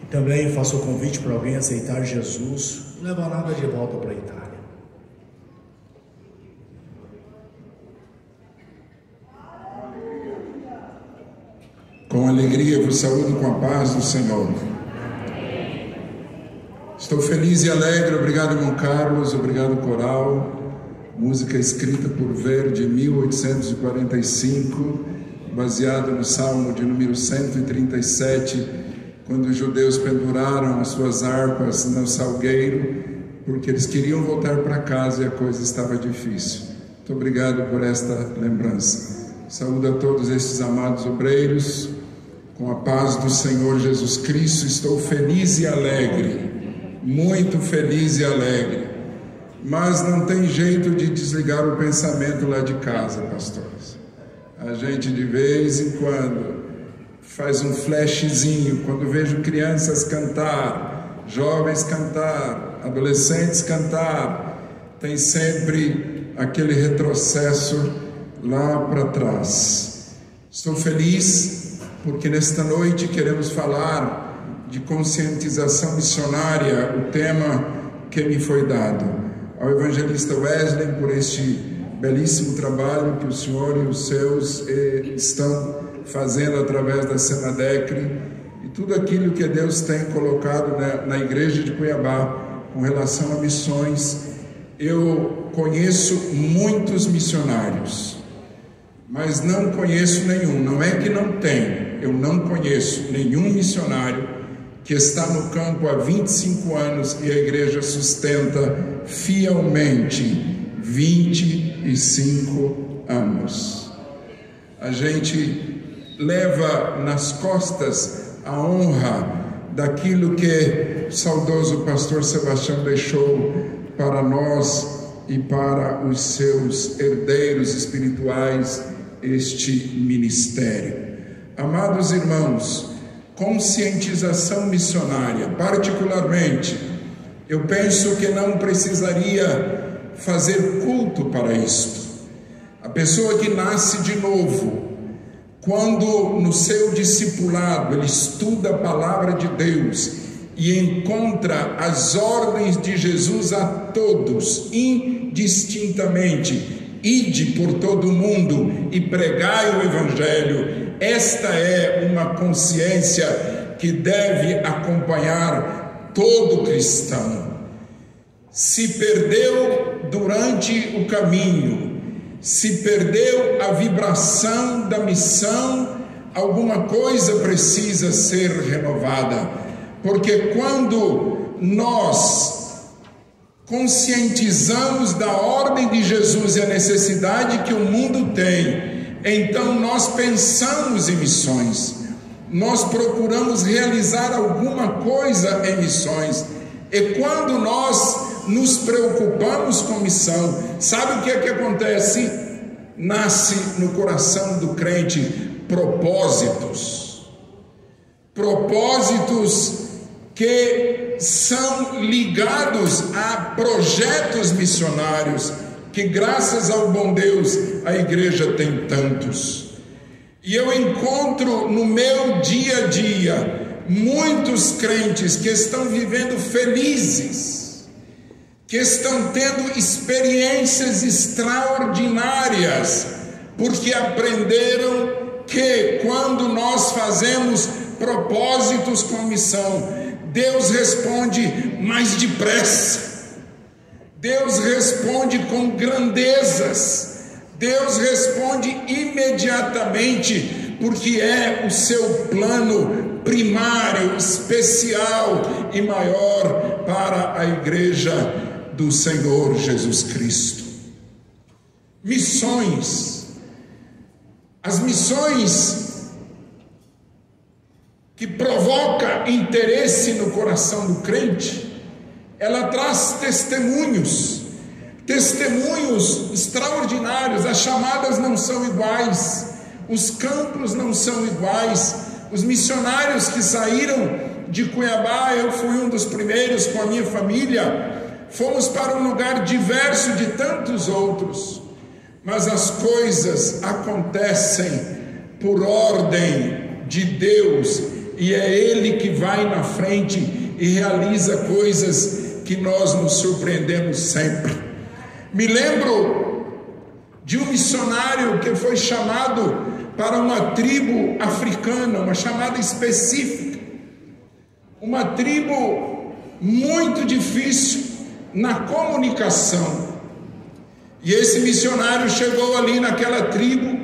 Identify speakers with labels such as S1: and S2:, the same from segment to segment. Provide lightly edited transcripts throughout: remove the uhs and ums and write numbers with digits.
S1: Também faço o convite para alguém aceitar Jesus, não leva nada de volta para a Itália.
S2: Com alegria vos saúdo com a paz do Senhor. Estou feliz e alegre, obrigado irmão Carlos, obrigado coral. Música escrita por Verdi em 1845, baseado no Salmo de número 137, quando os judeus penduraram as suas harpas no salgueiro, porque eles queriam voltar para casa e a coisa estava difícil. Muito obrigado por esta lembrança. Saúdo a todos estes amados obreiros, com a paz do Senhor Jesus Cristo. Estou feliz e alegre, muito feliz e alegre, mas não tem jeito de desligar o pensamento lá de casa, pastores. A gente de vez em quando faz um flashzinho, quando vejo crianças cantar, jovens cantar, adolescentes cantar, tem sempre aquele retrocesso lá para trás. Estou feliz porque nesta noite queremos falar de conscientização missionária, o tema que me foi dado. Ao evangelista Wesley por este belíssimo trabalho que o senhor e os seus estão fazendo através da Semadecre e tudo aquilo que Deus tem colocado na igreja de Cuiabá com relação a missões. Eu conheço muitos missionários, mas não conheço nenhum, não é que não tem, eu não conheço nenhum missionário que está no campo há 25 anos e a igreja sustenta fielmente 25 anos. A gente leva nas costas a honra daquilo que o saudoso pastor Sebastião deixou para nós e para os seus herdeiros espirituais, este ministério. Amados irmãos, conscientização missionária, particularmente, eu penso que não precisaria fazer culto para isto. A pessoa que nasce de novo, quando no seu discipulado ele estuda a palavra de Deus e encontra as ordens de Jesus a todos, indistintamente, ide por todo o mundo e pregai o evangelho. Esta é uma consciência que deve acompanhar todo cristão. Se perdeu durante o caminho, se perdeu a vibração da missão, alguma coisa precisa ser renovada, porque quando nós conscientizamos da ordem de Jesus e a necessidade que o mundo tem, então nós pensamos em missões, nós procuramos realizar alguma coisa em missões, e quando nós nos preocupamos com missão, sabe o que é que acontece? Nasce no coração do crente propósitos que são ligados a projetos missionários, que graças ao bom Deus a igreja tem tantos. E eu encontro no meu dia a dia muitos crentes que estão vivendo felizes, que estão tendo experiências extraordinárias, porque aprenderam que quando nós fazemos propósitos com missão, Deus responde mais depressa, Deus responde com grandezas, Deus responde imediatamente, porque é o seu plano primário, especial e maior para a igreja do Senhor Jesus Cristo. Missões. As missões que provoca interesse no coração do crente, ela traz testemunhos extraordinários. As chamadas não são iguais, os campos não são iguais. Os missionários que saíram de Cuiabá, eu fui um dos primeiros com a minha família, fomos para um lugar diverso de tantos outros, mas as coisas acontecem por ordem de Deus e é Ele que vai na frente e realiza coisas que nós nos surpreendemos sempre. Me lembro de um missionário que foi chamado para uma tribo africana, uma chamada específica, uma tribo muito difícil na comunicação. E esse missionário chegou ali naquela tribo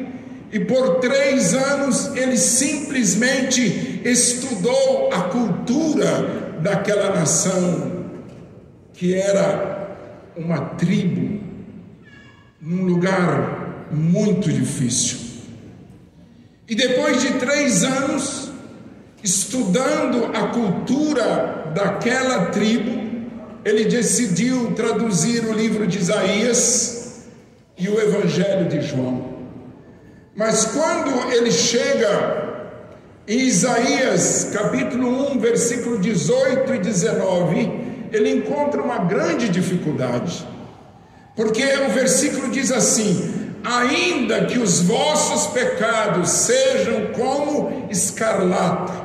S2: e por 3 anos ele simplesmente estudou a cultura daquela nação, que era uma tribo num lugar muito difícil. E depois de 3 anos estudando a cultura daquela tribo, ele decidiu traduzir o livro de Isaías e o Evangelho de João. Mas quando ele chega em Isaías capítulo 1, versículo 18 e 19, ele encontra uma grande dificuldade, porque o versículo diz assim: ainda que os vossos pecados sejam como escarlata,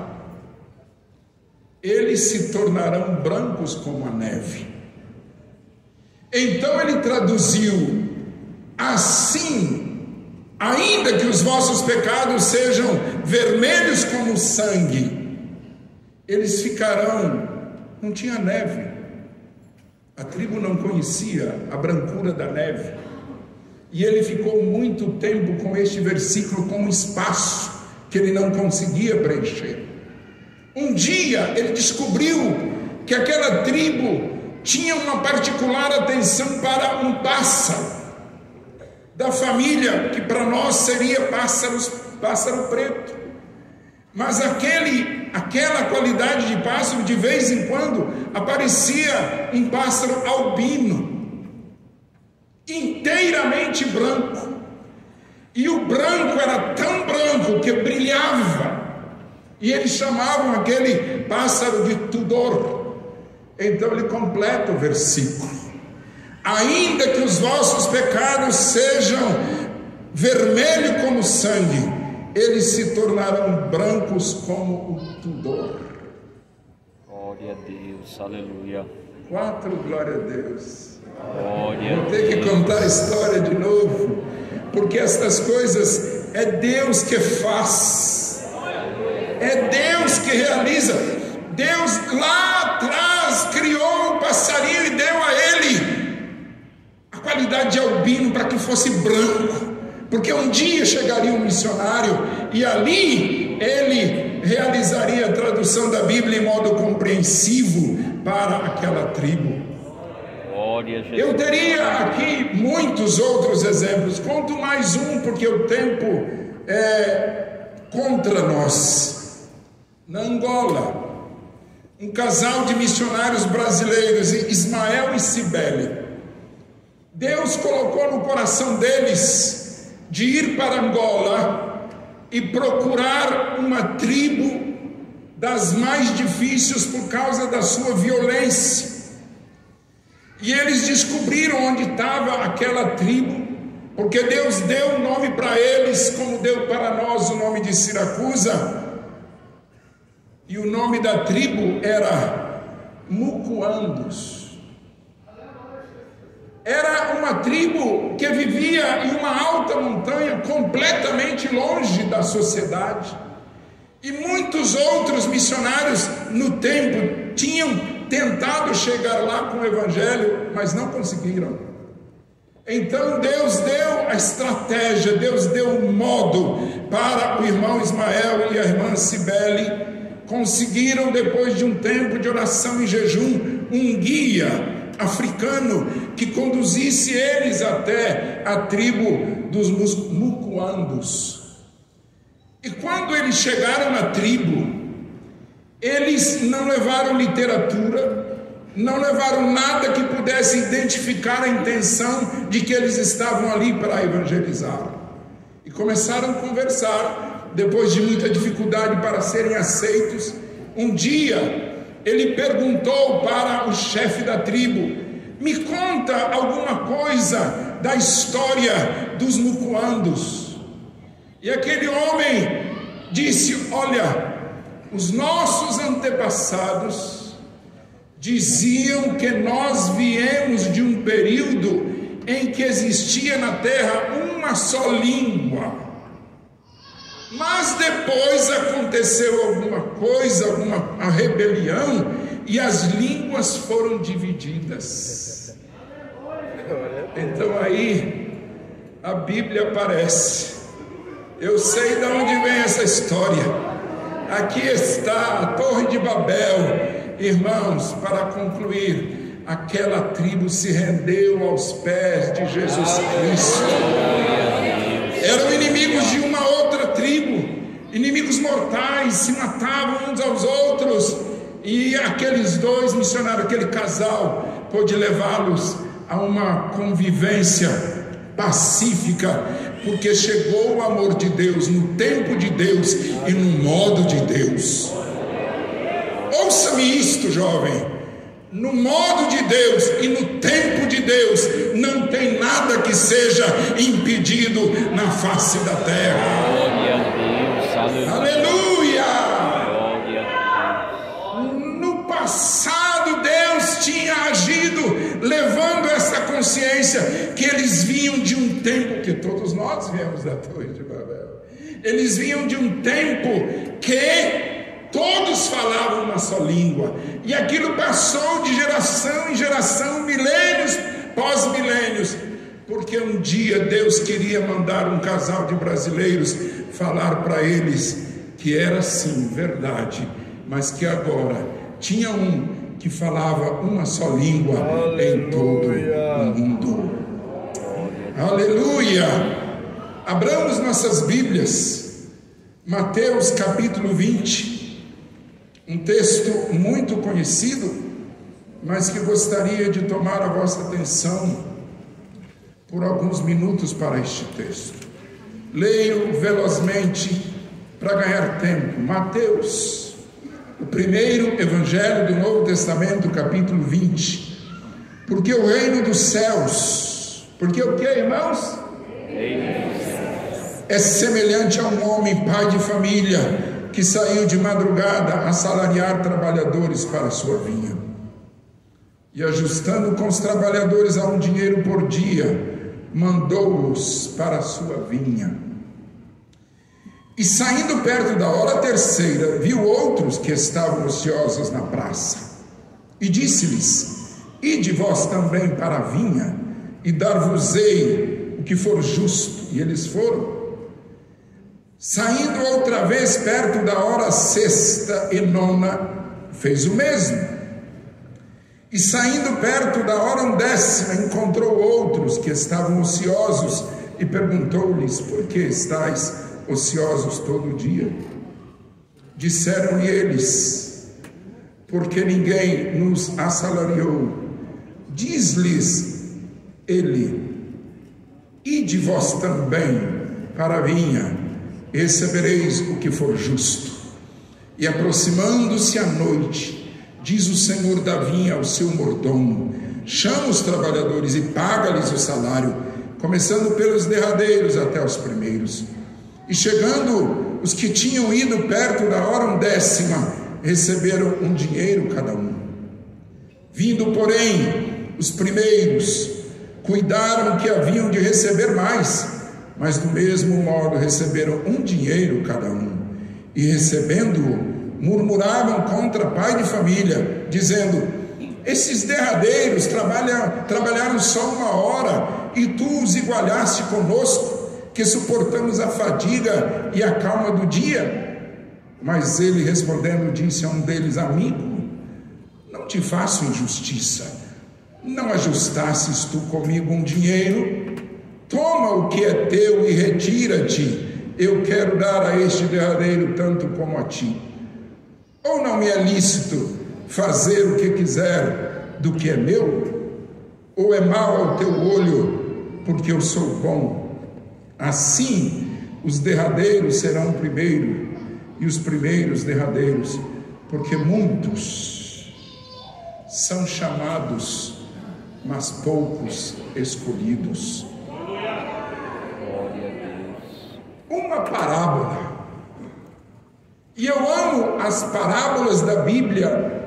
S2: eles se tornarão brancos como a neve. Então ele traduziu assim: ainda que os vossos pecados sejam vermelhos como sangue, eles ficarão. Não tinha neve, a tribo não conhecia a brancura da neve, e ele ficou muito tempo com este versículo como um espaço que ele não conseguia preencher. Um dia ele descobriu que aquela tribo tinha uma particular atenção para um pássaro da família, que para nós seria pássaro preto, mas aquela qualidade de pássaro de vez em quando aparecia em pássaro albino, inteiramente branco, e o branco era tão branco que brilhava, e eles chamavam aquele pássaro de Tudor. Então ele completa o versículo: ainda que os vossos pecados sejam vermelho como sangue, eles se tornarão brancos como o Tudor.
S3: Glória a Deus, aleluia.
S2: 4, glória a Deus.
S3: Glória
S2: Vou ter que contar a história de novo, porque estas coisas é Deus que faz, é Deus que realiza. Deus lá atrás criou o passarinho e deu a ele a qualidade de albino para que fosse branco, porque um dia chegaria um missionário e ali ele realizaria a tradução da Bíblia em modo compreensivo para aquela tribo. Eu teria aqui muitos outros exemplos, conto mais um porque o tempo é contra nós. Na Angola, um casal de missionários brasileiros, Ismael e Cibele, Deus colocou no coração deles de ir para Angola e procurar uma tribo das mais difíceis por causa da sua violência. E eles descobriram onde estava aquela tribo, porque Deus deu um nome para eles, como deu para nós o nome de Siracusa. E o nome da tribo era Mucuandos. Era uma tribo que vivia em uma alta montanha, completamente longe da sociedade. E muitos outros missionários no tempo tinham tentado chegar lá com o Evangelho, mas não conseguiram. Então Deus deu a estratégia, Deus deu um modo para o irmão Ismael e a irmã Cibele. Conseguiram, depois de um tempo de oração e jejum, um guia africano que conduzisse eles até a tribo dos Mucuandos. E quando eles chegaram na tribo, eles não levaram literatura, não levaram nada que pudesse identificar a intenção de que eles estavam ali para evangelizar. E começaram a conversar. Depois de muita dificuldade para serem aceitos, um dia ele perguntou para o chefe da tribo: me conta alguma coisa da história dos Mucuandos. E aquele homem disse: olha, Os nossos antepassados diziam que nós viemos de um período em que existia na terra uma só língua. Mas depois aconteceu alguma coisa, uma rebelião, e as línguas foram divididas. Então aí a Bíblia aparece. Eu sei de onde vem essa história. Aqui está a Torre de Babel. Irmãos, para concluir, aquela tribo se rendeu aos pés de Jesus Cristo. Eram inimigos de uma outra tribo, inimigos mortais, se matavam uns aos outros, e aqueles dois missionários, aquele casal, pôde levá-los a uma convivência pacífica, porque chegou o amor de Deus no tempo de Deus e no modo de Deus. Ouça-me isto, jovem. No modo de Deus e no tempo de Deus não tem nada que seja impedido na face da terra.
S3: Glória a Deus,
S2: aleluia.
S3: Glória a Deus.
S2: No passado Deus tinha agido, levando essa consciência que eles vinham de um tempo, que todos nós viemos da Torre de Babel. Eles vinham de um tempo que todos falavam uma só língua, e aquilo passou de geração em geração, milênios pós milênios, porque um dia Deus queria mandar um casal de brasileiros falar para eles que era sim verdade, mas que agora tinha um que falava uma só língua. Aleluia. Em todo o mundo. Aleluia! Abramos nossas Bíblias, Mateus capítulo 20. Um texto muito conhecido, mas que gostaria de tomar a vossa atenção por alguns minutos para este texto. Leio velozmente para ganhar tempo. Mateus, o primeiro evangelho do Novo Testamento, capítulo 20. Porque o reino dos céus, porque o que, irmãos? É semelhante a um homem, pai de família, que saiu de madrugada a assalariar trabalhadores para a sua vinha. E ajustando com os trabalhadores a um dinheiro por dia, mandou-os para a sua vinha. E saindo perto da hora terceira, viu outros que estavam ociosos na praça. E disse-lhes: ide vós também para a vinha, e dar-vos-ei o que for justo. E eles foram. Saindo outra vez perto da hora sexta e nona, fez o mesmo. E saindo perto da hora undécima, encontrou outros que estavam ociosos e perguntou-lhes: por que estáis ociosos todo dia? Disseram-lhe eles: porque ninguém nos assalariou. Diz-lhes ele: ide vós também para a vinha, recebereis o que for justo. E aproximando-se a noite, diz o senhor da vinha ao seu mordomo: chama os trabalhadores e paga-lhes o salário, começando pelos derradeiros até os primeiros. E chegando os que tinham ido perto da hora undécima, receberam um dinheiro cada um. Vindo, porém, os primeiros, cuidaram que haviam de receber mais, mas do mesmo modo receberam um dinheiro cada um, e recebendo-o, murmuravam contra pai de família, dizendo: esses derradeiros trabalharam só uma hora, e tu os igualaste conosco, que suportamos a fadiga e a calma do dia. Mas ele respondendo disse a um deles: amigo, não te faço injustiça, não ajustasses tu comigo um dinheiro? Toma o que é teu e retira-te, eu quero dar a este derradeiro tanto como a ti. Ou não me é lícito fazer o que quiser do que é meu? Ou é mal ao teu olho, porque eu sou bom? Assim, os derradeiros serão primeiro, e os primeiros derradeiros, porque muitos são chamados, mas poucos escolhidos. Uma parábola. E eu amo as parábolas da Bíblia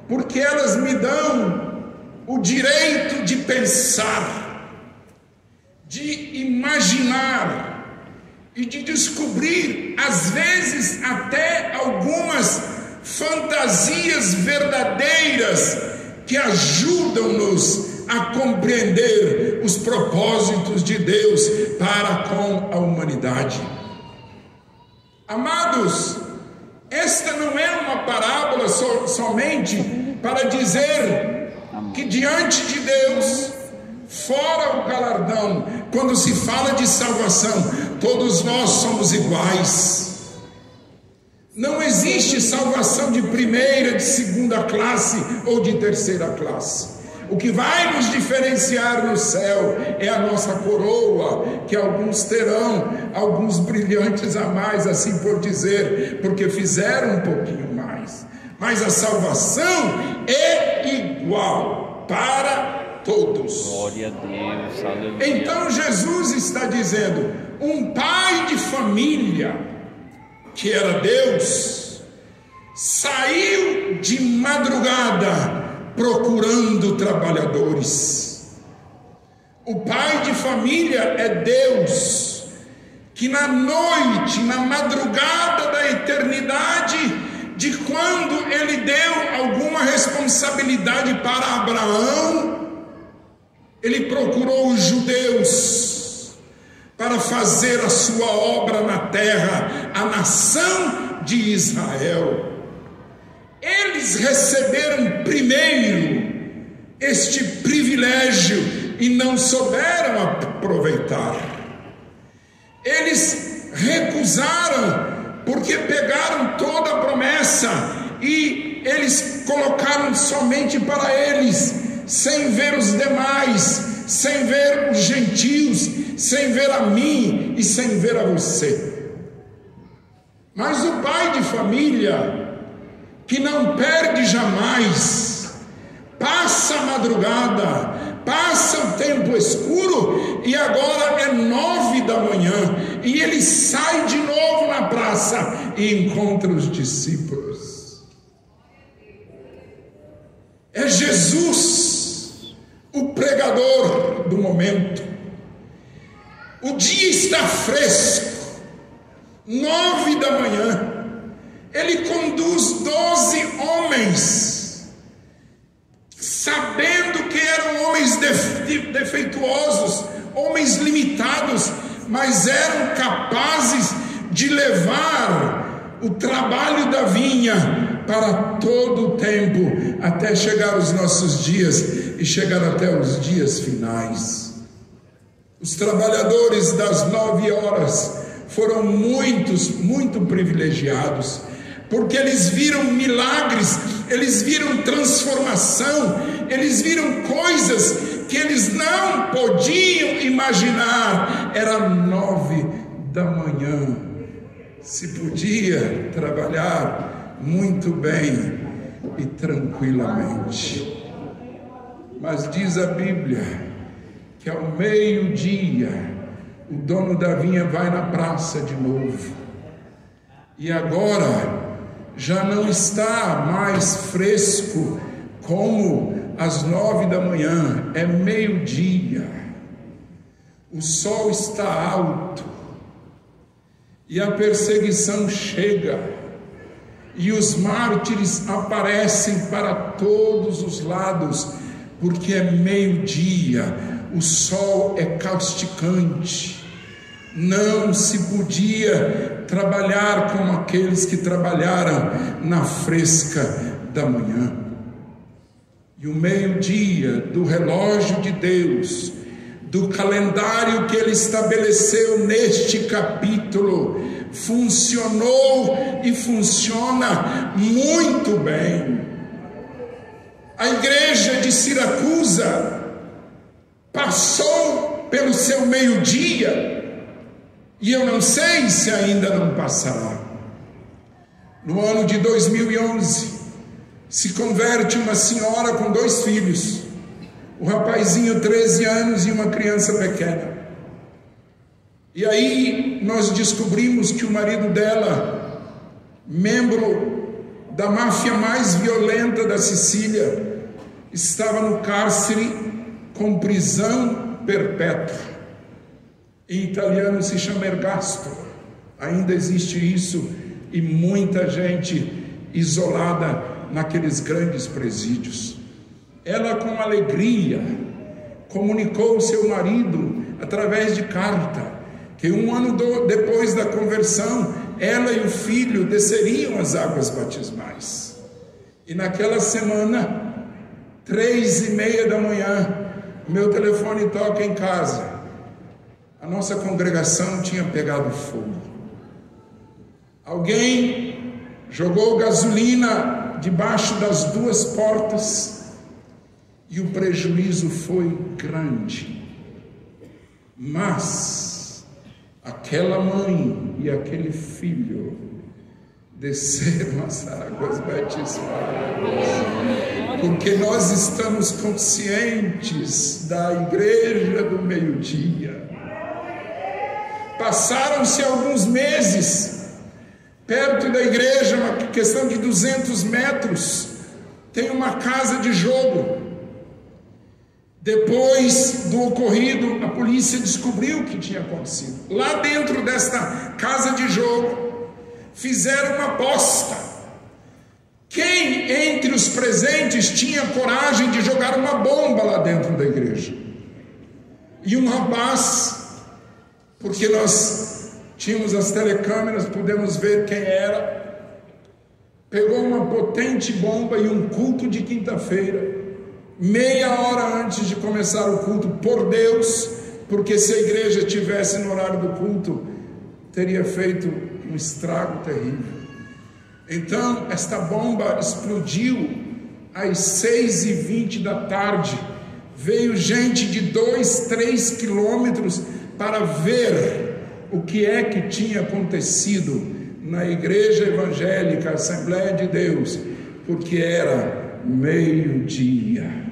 S2: porque elas me dão o direito de pensar, de imaginar e de descobrir, às vezes até algumas fantasias verdadeiras que ajudam-nos a compreender os propósitos de Deus para com a humanidade. Amados, esta não é uma parábola somente para dizer que diante de Deus, fora o galardão, quando se fala de salvação, todos nós somos iguais. Não existe salvação de primeira, de segunda classe ou de terceira classe. O que vai nos diferenciar no céu é a nossa coroa, que alguns terão, alguns brilhantes a mais, assim por dizer, porque fizeram um pouquinho mais. Mas a salvação é igual para todos.
S3: Glória a Deus, aleluia.
S2: Então Jesus está dizendo, um pai de família, que era Deus, saiu de madrugada procurando trabalhadores. O pai de família é Deus, que na noite, na madrugada da eternidade, de quando ele deu alguma responsabilidade para Abraão, ele procurou os judeus para fazer a sua obra na terra, a nação de Israel. Eles receberam primeiro este privilégio e não souberam aproveitar. Eles recusaram porque pegaram toda a promessa e eles colocaram somente para eles, sem ver os demais, sem ver os gentios, sem ver a mim e sem ver a você. Mas o pai de família, que não perde jamais, passa a madrugada, passa o tempo escuro e agora é 9 da manhã e ele sai de novo na praça e encontra os discípulos. É Jesus, o pregador do momento. O dia está fresco, 9 da manhã. Ele conduz 12 homens, sabendo que eram homens defeituosos, homens limitados, mas eram capazes de levar o trabalho da vinha para todo o tempo, até chegar aos nossos dias e chegar até os dias finais. Os trabalhadores das 9 horas foram muito privilegiados, porque eles viram milagres, eles viram transformação, eles viram coisas que eles não podiam imaginar. Era 9 da manhã, se podia trabalhar muito bem e tranquilamente. Mas diz a Bíblia que ao meio-dia o dono da vinha vai na praça de novo, e agora já não está mais fresco como às 9 da manhã, é meio-dia, o sol está alto e a perseguição chega e os mártires aparecem para todos os lados, porque é meio-dia, o sol é causticante. Não se podia trabalhar como aqueles que trabalharam na fresca da manhã. E o meio-dia do relógio de Deus, do calendário que Ele estabeleceu neste capítulo, funcionou e funciona muito bem. A igreja de Siracusa passou pelo seu meio-dia, e eu não sei se ainda não passará. No ano de 2011, se converte uma senhora com 2 filhos, o rapazinho 13 anos e uma criança pequena. E aí nós descobrimos que o marido dela, membro da máfia mais violenta da Sicília, estava no cárcere com prisão perpétua. Em italiano se chama ergastolo. Ainda existe isso, e muita gente isolada naqueles grandes presídios. Ela, com alegria, comunicou ao seu marido através de carta que um ano depois da conversão, ela e o filho desceriam as águas batismais. E naquela semana, 3:30 da manhã, o meu telefone toca em casa. A nossa congregação tinha pegado fogo. Alguém jogou gasolina debaixo das duas portas e o prejuízo foi grande. Mas aquela mãe e aquele filho desceram as águas batismais, porque nós estamos conscientes da igreja do meio-dia. Passaram-se alguns meses. Perto da igreja, uma questão de 200 metros, tem uma casa de jogo. Depois do ocorrido, a polícia descobriu o que tinha acontecido. Lá dentro desta casa de jogo, fizeram uma aposta. Quem entre os presentes tinha coragem de jogar uma bomba lá dentro da igreja? E um rapaz, porque nós tínhamos as telecâmeras, pudemos ver quem era, pegou uma potente bomba e um culto de quinta-feira, meia hora antes de começar o culto, por Deus, porque se a igreja estivesse no horário do culto, teria feito um estrago terrível. Então, esta bomba explodiu às 6:20 da tarde, veio gente de 2-3 quilômetros para ver o que é que tinha acontecido na igreja evangélica, Assembleia de Deus, porque era meio-dia.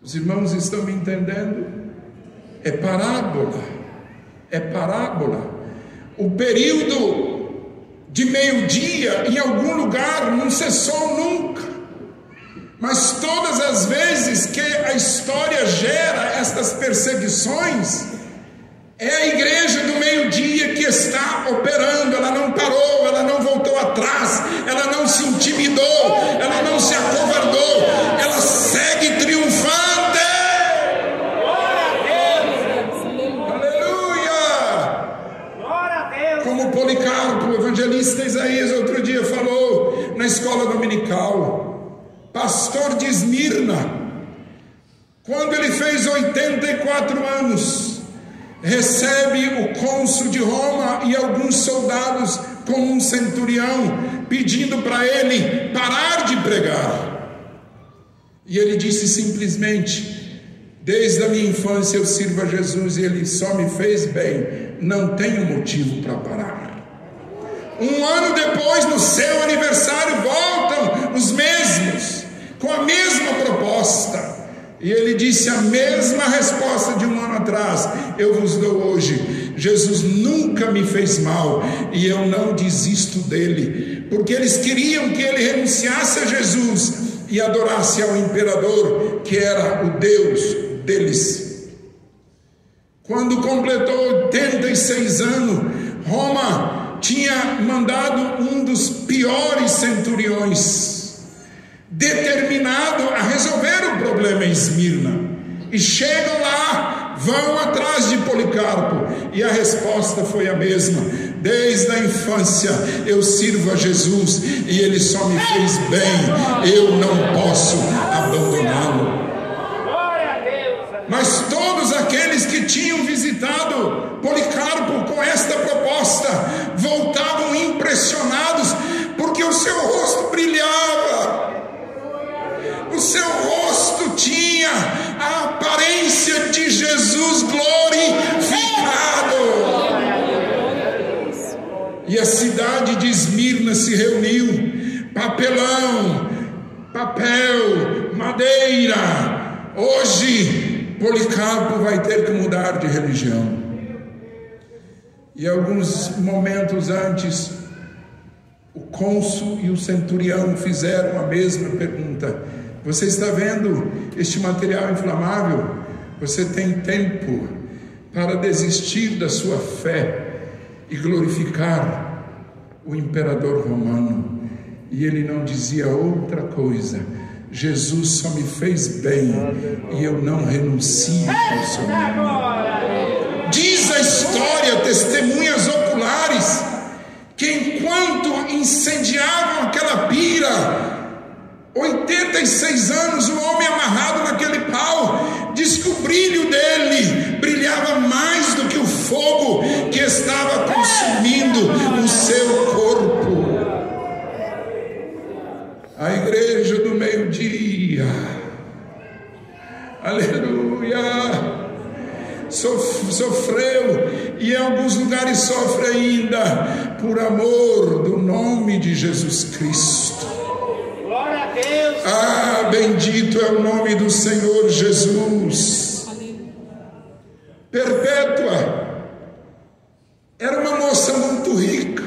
S2: Os irmãos estão me entendendo? É parábola, é parábola. O período de meio-dia em algum lugar não cessou nunca, mas todas as vezes que a história gera estas perseguições, é a igreja do meio-dia que está operando. Ela não parou, ela não voltou atrás, ela não se intimidou, ela não se acovardou, ela segue triunfante. Aleluia! Glória a Deus! Como Policarpo, o evangelista Isaías, outro dia falou na escola dominical, pastor de Esmirna, quando ele fez 84 anos, recebe o cônsul de Roma e alguns soldados com um centurião, pedindo para ele parar de pregar. E ele disse simplesmente: desde a minha infância eu sirvo a Jesus e ele só me fez bem, não tenho motivo para parar. Um ano depois, no seu aniversário, voltam os mesmos, com a mesma proposta. E ele disse a mesma resposta de um ano atrás: eu vos dou hoje. Jesus nunca me fez mal e eu não desisto dele, porque eles queriam que ele renunciasse a Jesus e adorasse ao imperador, que era o Deus deles. Quando completou 86 anos, Roma tinha mandado um dos piores centuriões, determinado a resolver o problema em Esmirna, e chegam lá, vão atrás de Policarpo, e a resposta foi a mesma: desde a infância eu sirvo a Jesus e ele só me fez bem, eu não posso abandoná-lo. Mas todos aqueles que tinham visitado Policarpo com esta proposta voltavam impressionados, porque o seu rosto brilhava. O seu rosto tinha a aparência de Jesus glorificado. E a cidade de Esmirna se reuniu. Papelão, papel, madeira. Hoje Policarpo vai ter que mudar de religião. E alguns momentos antes, O cônsul e o centurião fizeram a mesma pergunta. Você está vendo este material inflamável? Você tem tempo para desistir da sua fé e glorificar o imperador romano. E ele não dizia outra coisa: Jesus só me fez bem e eu não renuncio ao seu nome. Diz a história, testemunhas oculares, que enquanto incendiavam aquela pira, 86 anos, o homem amarrado naquele pau, diz que o brilho dele brilhava mais do que o fogo que estava consumindo o seu corpo. A igreja do meio-dia, aleluia, sofreu, e em alguns lugares sofre ainda, por amor do nome de Jesus Cristo.
S4: Glória a Deus.
S2: Ah, bendito é o nome do Senhor Jesus. Perpétua era uma moça muito rica,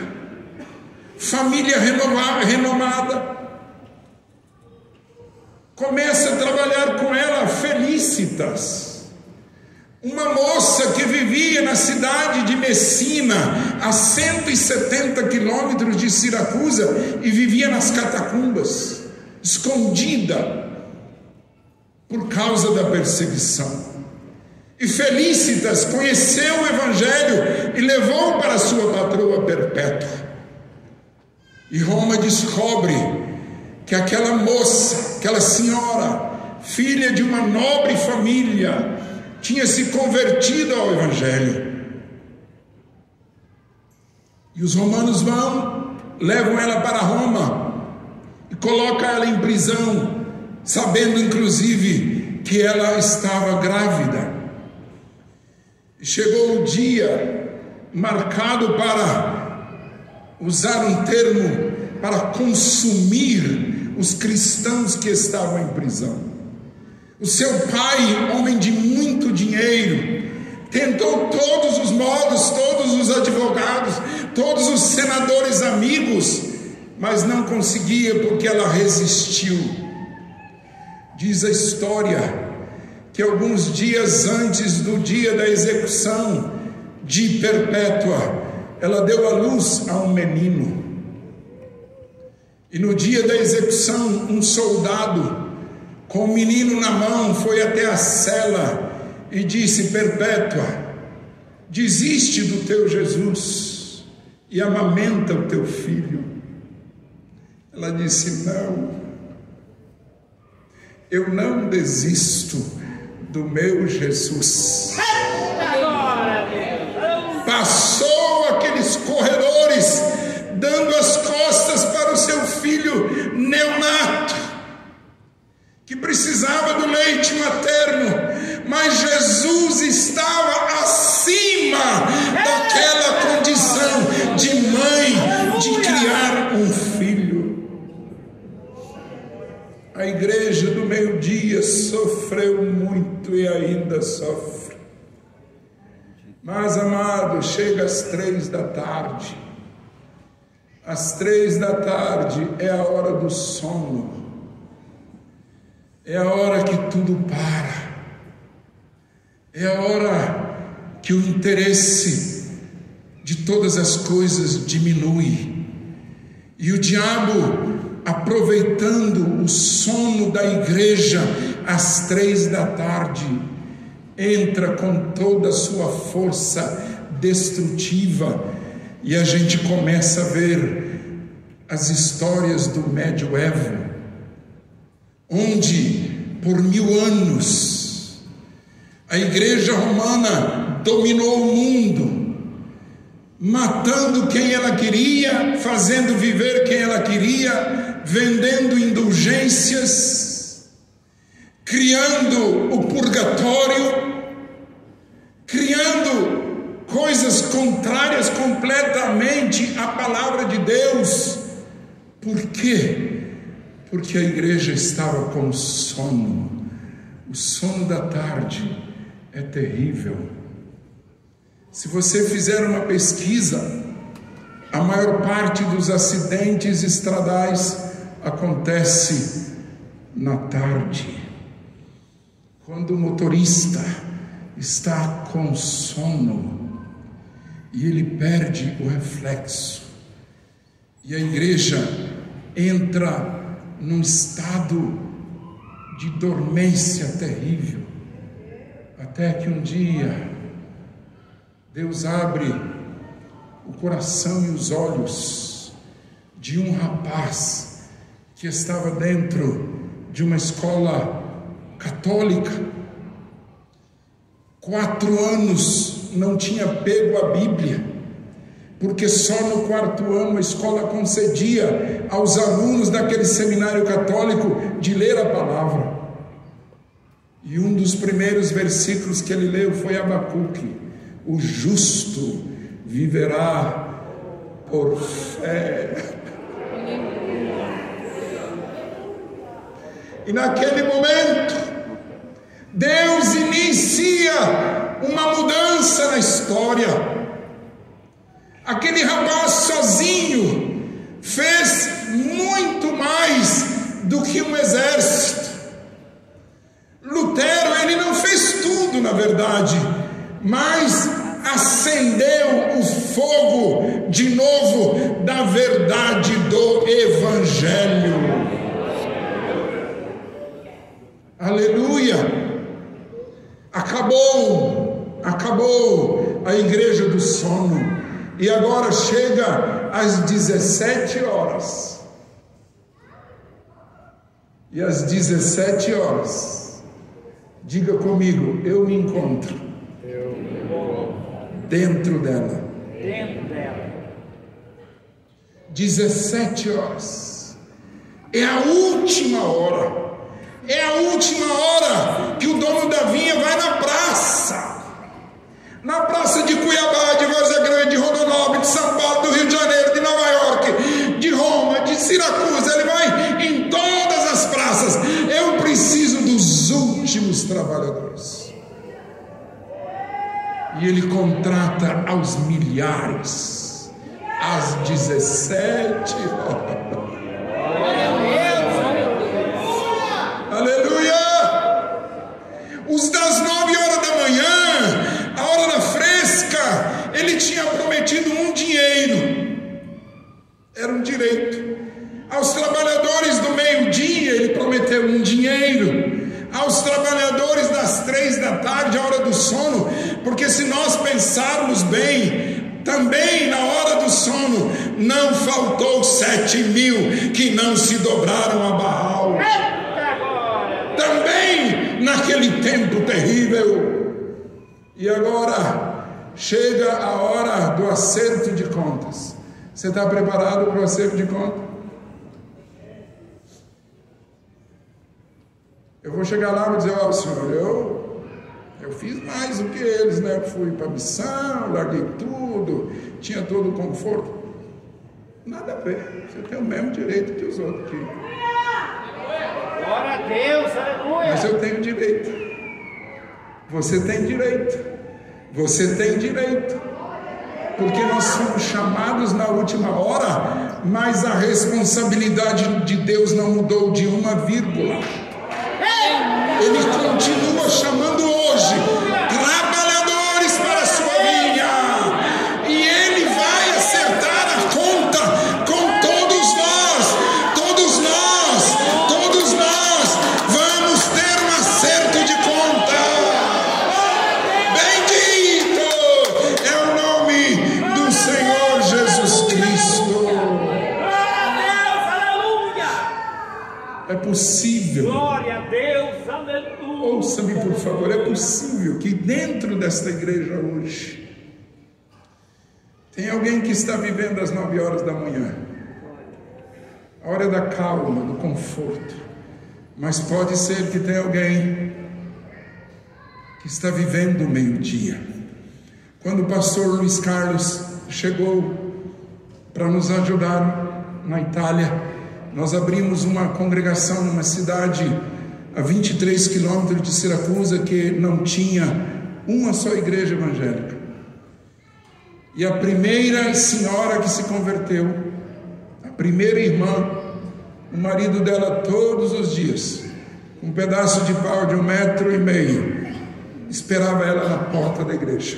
S2: família renomada. Começa a trabalhar com ela Felícitas, uma moça que vivia na cidade de Messina, a 170 quilômetros de Siracusa, e vivia nas catacumbas, escondida por causa da perseguição. E Felícitas conheceu o Evangelho e levou para sua patroa Perpétua. E Roma descobre que aquela moça, aquela senhora, filha de uma nobre família, tinha se convertido ao Evangelho. E os romanos levam ela para Roma e colocam ela em prisão, sabendo inclusive que ela estava grávida. E chegou o dia marcado para usar um termo, para consumir os cristãos que estavam em prisão. O seu pai, homem de muito dinheiro, tentou todos os modos, todos os advogados, todos os senadores amigos, mas não conseguia, porque ela resistiu. Diz a história que alguns dias antes do dia da execução de Perpétua, ela deu à luz a um menino. E no dia da execução, um soldado com o menino na mão foi até a cela e disse: Perpétua, desiste do teu Jesus e amamenta o teu filho. Ela disse: não, eu não desisto do meu Jesus. Passou aqueles corredores dando as costas para o seu filho neonato, que precisava do leite materno, mas Jesus estava acima daquela condição de mãe, de criar um filho. A igreja do meio-dia sofreu muito e ainda sofre. Mas, amado, chega às 3 da tarde. Às 3 da tarde é a hora do sono. É a hora que tudo para. É a hora que o interesse de todas as coisas diminui. E o diabo, aproveitando o sono da igreja às 3 da tarde, entra com toda a sua força destrutiva, e a gente começa a ver as histórias do medioevo, onde por 1000 anos a igreja romana dominou o mundo, matando quem ela queria, fazendo viver quem ela queria, vendendo indulgências, criando o purgatório, criando coisas contrárias completamente à palavra de Deus. Por quê? Porque a igreja estava com sono. O sono da tarde é terrível. Se você fizer uma pesquisa A maior parte dos acidentes estradais acontece na tarde, quando o motorista está com sono e ele perde o reflexo, e a igreja entra num estado de dormência terrível, até que um dia Deus abre o coração e os olhos de um rapaz que estava dentro de uma escola católica. 4 anos não tinha pego a Bíblia, porque só no 4º ano a escola concedia aos alunos daquele seminário católico de ler a palavra. E um dos primeiros versículos que ele leu foi Abacuque: o justo viverá por fé. E naquele momento, Deus inicia uma mudança na história. Aquele rapaz sozinho fez muito mais do que um exército. Lutero, ele não fez tudo, na verdade, mas acendeu o fogo de novo da verdade do Evangelho. Aleluia! Acabou a igreja do sono, e agora chega às 17 horas. E às 17 horas, diga comigo, eu me encontro dentro dela. 17 horas é a última hora. É a última hora que o dono da vinha vai na praça de Cuiabá, de Várzea Grande, de Rondonópolis, de São Paulo, do Rio de Janeiro, de Nova York, de Roma, de Siracusa. Ele vai em todas as praças. Eu preciso dos últimos trabalhadores. E ele contrata aos milhares, às 17 horas. Aleluia! Os das 9 horas da manhã, a hora da fresca, ele tinha prometido um dinheiro. Era um direito. Aos trabalhadores do meio-dia, ele prometeu um dinheiro. Aos trabalhadores das 3 da tarde, a hora do sono, porque se nós pensarmos bem, também na hora do sono, não faltou 7.000 que não se dobraram a Baal. Também naquele tempo terrível. E agora chega a hora do acerto de contas. Você está preparado para o acerto de contas? Eu vou chegar lá e vou dizer: ó, senhor, eu fiz mais do que eles, né? Fui para a missão, larguei tudo, tinha todo o conforto. Nada a ver, você tem o mesmo direito que os outros aqui.
S4: Glória a Deus, aleluia.
S2: Mas eu tenho direito. Você tem direito. Você tem direito. Porque nós somos chamados na última hora, mas a responsabilidade de Deus não mudou de uma vírgula. Ele continua chamando hoje trabalhadores para a sua vinha, e Ele vai acertar a conta com todos nós. Todos nós vamos ter um acerto de conta. Bendito é o nome do Senhor Jesus Cristo. É possível.
S4: Glória a Deus, aleluia.
S2: Ouça-me, por favor. É possível que dentro desta igreja hoje tem alguém que está vivendo às 9 horas da manhã, a hora da calma, do conforto. Mas pode ser que tenha alguém que está vivendo o meio-dia. Quando o pastor Luiz Carlos chegou para nos ajudar na Itália, nós abrimos uma congregação numa cidade a 23 quilômetros de Siracusa que não tinha uma só igreja evangélica. E a primeira senhora que se converteu, a primeira irmã, o marido dela todos os dias, um pedaço de pau de 1,5 metro, esperava ela na porta da igreja.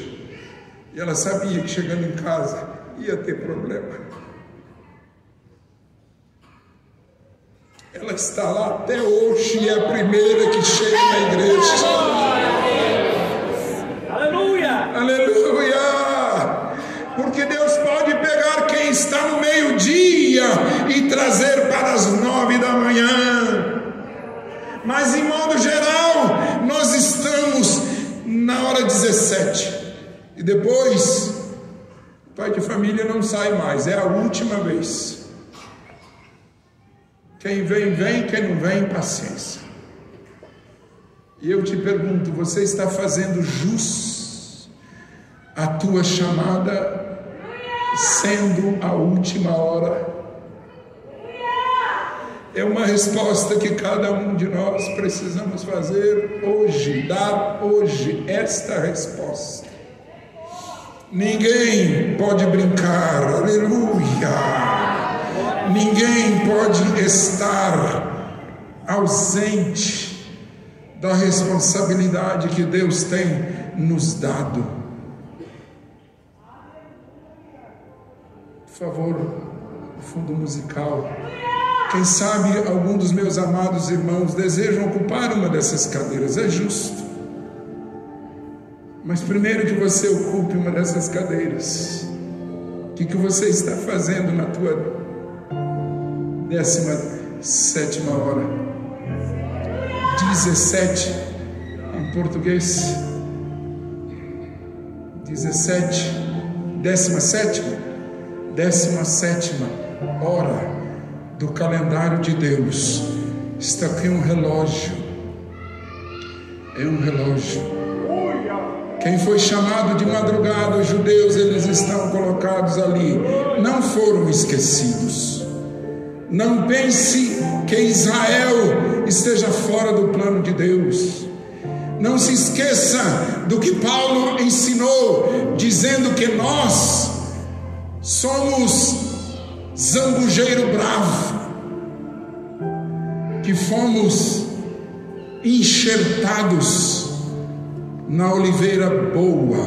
S2: E ela sabia que chegando em casa ia ter problema. Ela está lá até hoje e é a primeira que chega na igreja.
S4: Aleluia!
S2: Aleluia! Porque Deus pode pegar quem está no meio-dia e trazer para as 9 da manhã. Mas em modo geral, nós estamos na hora 17. E depois, o pai de família não sai mais, é a última vez. Quem vem, vem, quem não vem, paciência. E eu te pergunto, você está fazendo jus à tua chamada, sendo a última hora? É uma resposta que cada um de nós precisamos fazer hoje, dar hoje esta resposta. Ninguém pode brincar, aleluia. Ninguém pode estar ausente da responsabilidade que Deus tem nos dado. Por favor, o fundo musical. Quem sabe algum dos meus amados irmãos desejam ocupar uma dessas cadeiras, é justo. Mas primeiro que você ocupe uma dessas cadeiras, o que você está fazendo na tua 17ª hora? 17 em português. 17ª hora do calendário de Deus. Está aqui um relógio. É um relógio. Quem foi chamado de madrugada, os judeus, eles estão colocados ali, não foram esquecidos. Não pense que Israel esteja fora do plano de Deus. Não se esqueça do que Paulo ensinou, dizendo que nós somos zambujeiro bravo, que fomos enxertados na oliveira boa,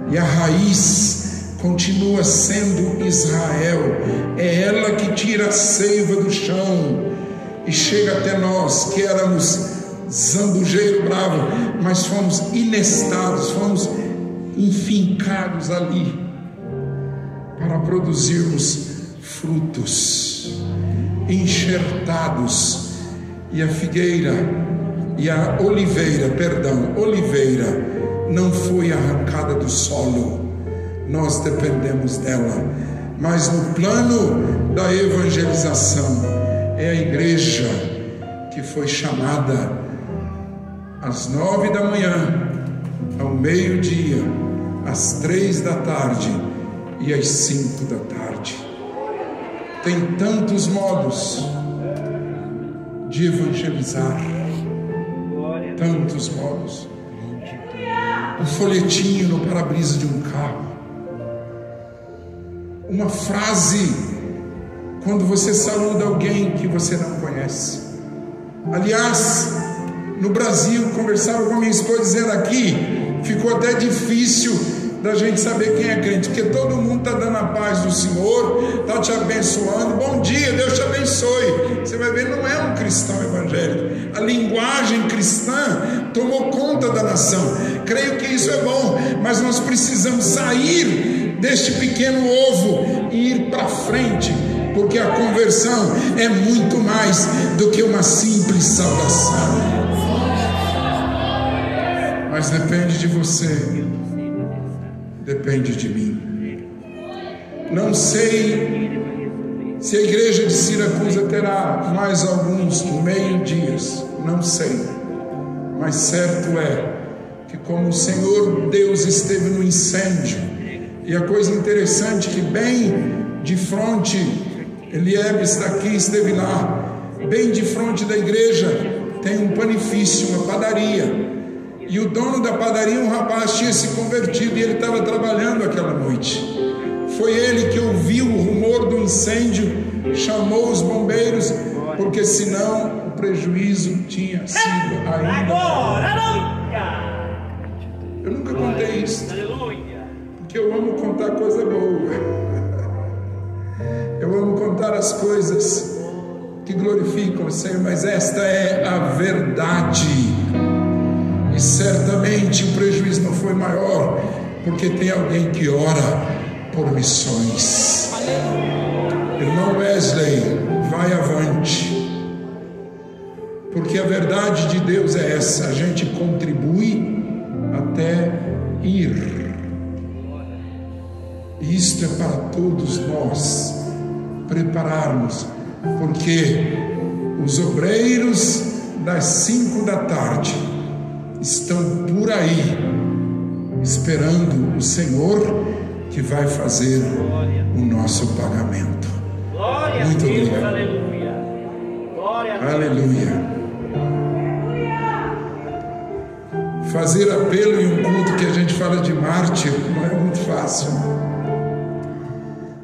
S2: e a raiz continua sendo Israel. É ela que tira a seiva do chão e chega até nós, que éramos zambujeiro bravo, mas fomos inestados, fomos enfincados ali para produzirmos frutos, enxertados. E a oliveira não foi arrancada do solo, nós dependemos dela. Mas no plano da evangelização, é a igreja que foi chamada às 9 da manhã, ao meio-dia, às 3 da tarde e às 5 da tarde. Tem tantos modos de evangelizar, tantos modos. Um folhetinho no para-brisa de um carro, uma frase quando você saúda alguém que você não conhece. Aliás, no Brasil, conversava com a minha esposa dizendo, aqui ficou até difícil da gente saber quem é crente, porque todo mundo está dando a paz do Senhor, está te abençoando, bom dia, Deus te abençoe. Você vai ver, não é um cristão evangélico. A linguagem cristã tomou conta da nação. Creio que isso é bom, mas nós precisamos sair deste pequeno ovo e ir para frente, porque a conversão é muito mais do que uma simples saudação. Mas depende de você, depende de mim. Não sei se a igreja de Siracusa terá mais alguns meio-dias, não sei, mas certo é que como o Senhor Deus esteve no incêndio, e a coisa interessante que bem de frente, Eliebe está aqui, esteve lá, bem de frente da igreja tem um panifício, uma padaria, E o dono da padaria, um rapaz, tinha se convertido e ele estava trabalhando aquela noite. Foi ele que ouviu o rumor do incêndio, chamou os bombeiros, porque senão o prejuízo tinha sido ainda maior. Eu nunca contei isso, porque eu amo contar coisa boa. Eu amo contar as coisas que glorificam o Senhor, mas esta é a verdade. E certamente o prejuízo não foi maior, porque tem alguém que ora por missões. Irmão Wesley, vai avante, porque a verdade de Deus é essa: a gente contribui até ir. E isto é para todos nós prepararmos, porque os obreiros das 5 da tarde estão por aí esperando o Senhor, que vai fazer o nosso pagamento. Muito obrigado.
S4: Aleluia.
S2: Aleluia. Fazer apelo em um culto que a gente fala de mártir não é muito fácil.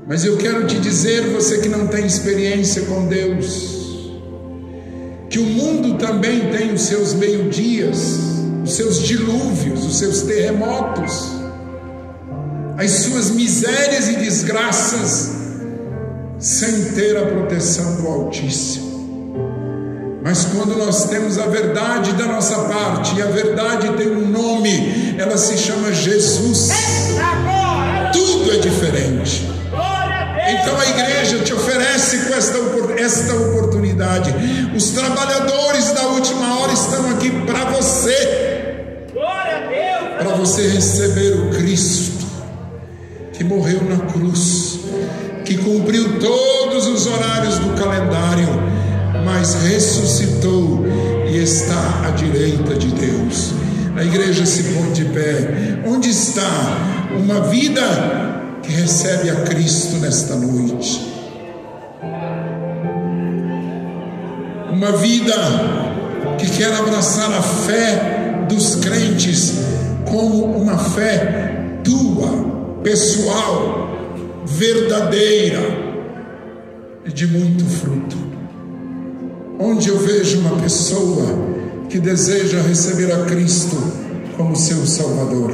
S2: Mas eu quero te dizer, você que não tem experiência com Deus, que o mundo também tem os seus meio-dias, os seus dilúvios, os seus terremotos, as suas misérias e desgraças, sem ter a proteção do Altíssimo. Mas quando nós temos a verdade da nossa parte, e a verdade tem um nome, ela se chama Jesus, tudo é diferente. Então a igreja te oferece com esta oportunidade. Os trabalhadores da última hora estão aqui para você, para você receber o Cristo que morreu na cruz, que cumpriu todos os horários do calendário, mas ressuscitou e está à direita de Deus. A igreja se põe de pé. Onde está uma vida que recebe a Cristo nesta noite? Uma vida que quer abraçar a fé dos crentes como uma fé tua, pessoal, verdadeira e de muito fruto. Onde eu vejo uma pessoa que deseja receber a Cristo como seu Salvador,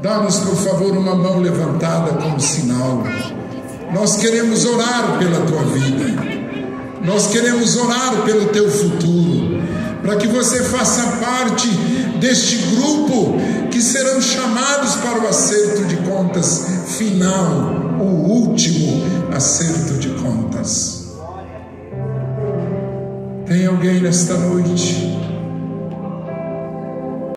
S2: dá-nos, por favor, uma mão levantada como sinal. Nós queremos orar pela tua vida, nós queremos orar pelo teu futuro, para que você faça parte deste grupo que serão chamados para o acerto de contas final, o último acerto de contas. Tem alguém nesta noite